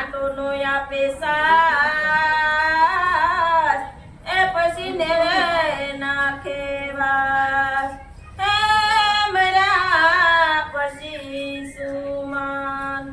માટોનો આપે સાસ એ પછી નેવે નાખે વાસ હે મરા પછી સુમન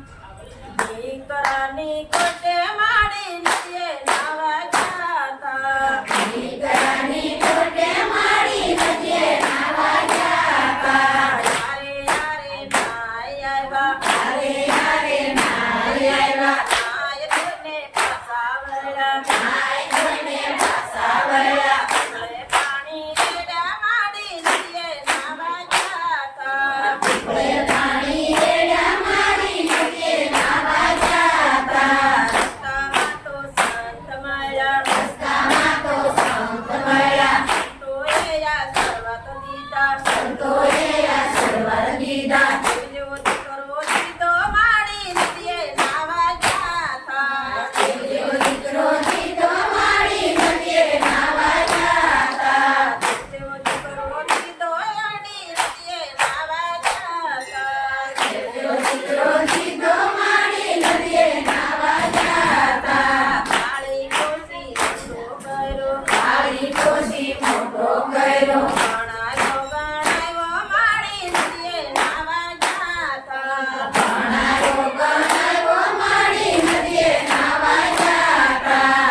દીકરાની કોટે માડી નદીએ નાવા જાતા દીકરાની કોટે માડી નદીએ નાવા જાતા યારે યારે નાય આવ્યા હારે હારે નાય આવ્યા નાય જોઈને પાછા વળ્યા નાય જોઈને પાછા વળ્યા પીપળે પાણી રેડા માડી નદીએ નાવા જાતા પીપળે પાણી રેડા માડી નદીએ નાવા જાતા રસ્તામાં તો સંત મળ્યા રસ્તામાં તો સંત મળ્યા સંતોએ આ શરૂઆત દીધા સંતોએ આશીર્વાદ દીધા બીજો દીકરો દીધો માડી નદીએ નાવા જાતા બીજો દીકરો દીધો માડી નદીએ નાવા જાતા બીજો દીકરો દીધો આડી નદીએ નાવા જાતા બીજો દીકરો દીધો માડી નદીએ નાવા જાતા કાળી કોસી મોટો કર્યો કાળી કોસી મોટો કર્યો ગણાયો ગણાયો માડી નદીએ નાવા જાતા ભણાયો ગણાયો માડી નદીએ નાવા જાતા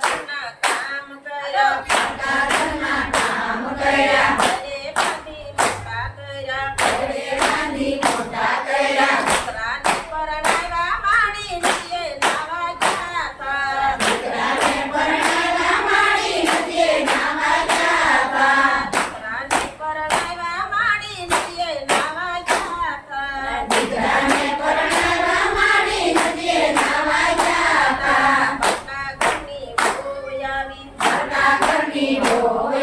ઘરના કામ કર્યા ઘરના કામ કર્યા ઘરે બાંધી મોટા કર્યા ઘરે બાંધી મોટા કર્યા દીકરાને પરણાવ્યા માડી નદીએ નાવા જાતા દીકરાને પરણાવ્યા માડી નદીએ નાવા જાતા દીકરાને પરણાવ્યા માડી નદીએ નાવા જાતા દીકરાને પરણાવ્યા માડી નદીએ નાવા જાતા ઘરના ઘરની વહુ આવી ઘરના ઘરની વહુ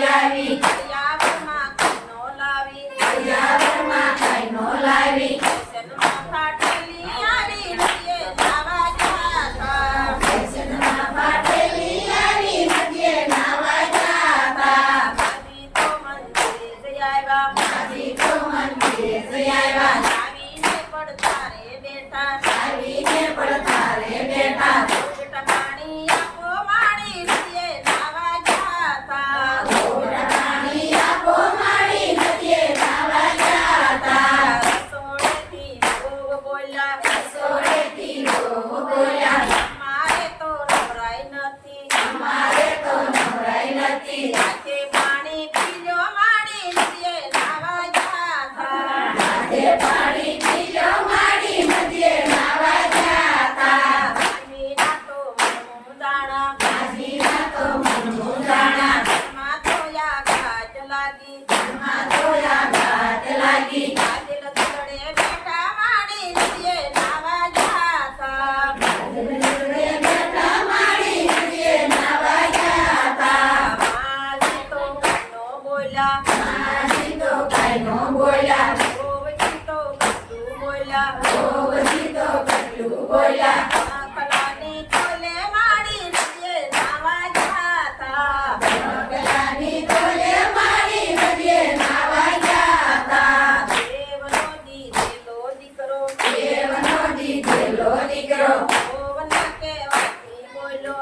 આવી કરિયાવરમાં કઈનો લાવી કરિયાવરમાં કાંઈનો લાવી ફેશનમાં ફાટેલી આવી નદીએ નાવા જાતા ફેશનમાં ફાટેલી આવી નદીએ નાવા જાતા માજી તો મંદિરે જઈ આવ્યા માજી તો મંદિરે જઈ આવ્યા આવીને પડતારે બેઠા આવીને પડતારે બેઠા બેટા પાણી આપો માડી નદીએ નાવા જાતા ઘોડા પાણી આપો માડી નદીએ નાવા જાતા રસોડેથી વહુ બોલ્યા રસોડેથી વહુ બોલ્યા મારે તો નવરાઈ નથી અમારે તો નવરાઈ નથી હાથે પાણી પીજો માડી નદીએ નાવા જાતા આજે પાણી પીલો માડી નદીએ નાવા જાતા મામીના તો મનમું દાણા માજીના તો મનમું દાણા ઘરમાં તો યા ગાજ લાગી ઘરમાં ધોયા ઘાટ લાગી કાજલ તળે બેઠા માડી નદીએ નાવા જાતા જોડે બેઠા માડી નદીએ નાવા જાતા માજી તો કાનો બોલ્યા માજી તો કાંઈનો બોલ્યા ગોવજી તો કશું બોલ્યા ગોવજી તો કેટલું બોલ્યા આંખલાની ખોલે માડી નદીએ નાવા જાતા પેલાની તોલે માડી નદીએ નાવા જાતા દેવનો દીધેલો દીકરો દેવનો દીધેલો દીકરો ગોવના કહેવાથી બોલ્યો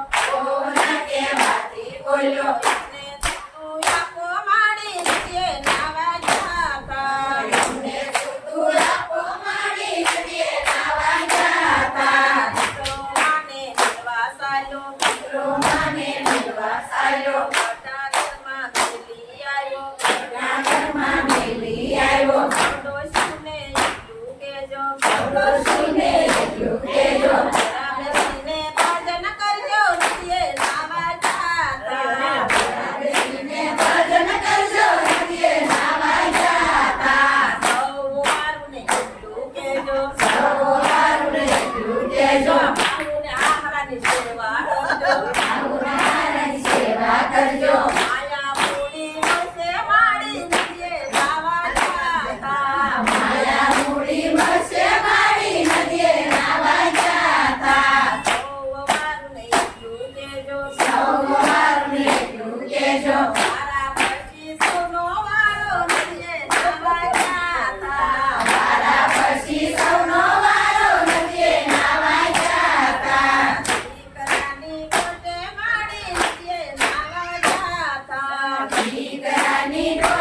ઓના કહેવાથી બોલ્યો ને તું આપો માડી નદીએ નાવા જાતા એમને સુતું આપો માડી નદીએ નાવા જાતા દીકરો માને મળવા ચાલ્યો દીકરો માને મળવા ચાલ્યો મોટા ઘરમાં ગેલી આવ્યો ઘરના ઘરમાં મેલી આવ્યો ડોશીને એટલું કહેજો ડોશીને એટલું કહેજો રામજીને ભજન કરજો નદીએ નાવા જાતા રામજીને ભજન કરજો નદીએ નાવા જાતા સૌ મારું ને એટલું કહેજો સૌ હારું એટલું કહેજો મારું ને આહારાની સેવા કરજો આવું નારાયણ સેવા કરજો માયા પૂરી હશે માડી નદીએ નાવા જાતા માયા મૂડી મળશે માડી નદીએ નાવા જાતા સૌ મારું ને એટલું કહેજો સૌ હારું એટલું કહેજો મારા પછી સૌનો વારો નદીએ નાવા જાતા મારા પછી સૌનો વારો નદીએ નાવા જાતા દીકરાની ડોલી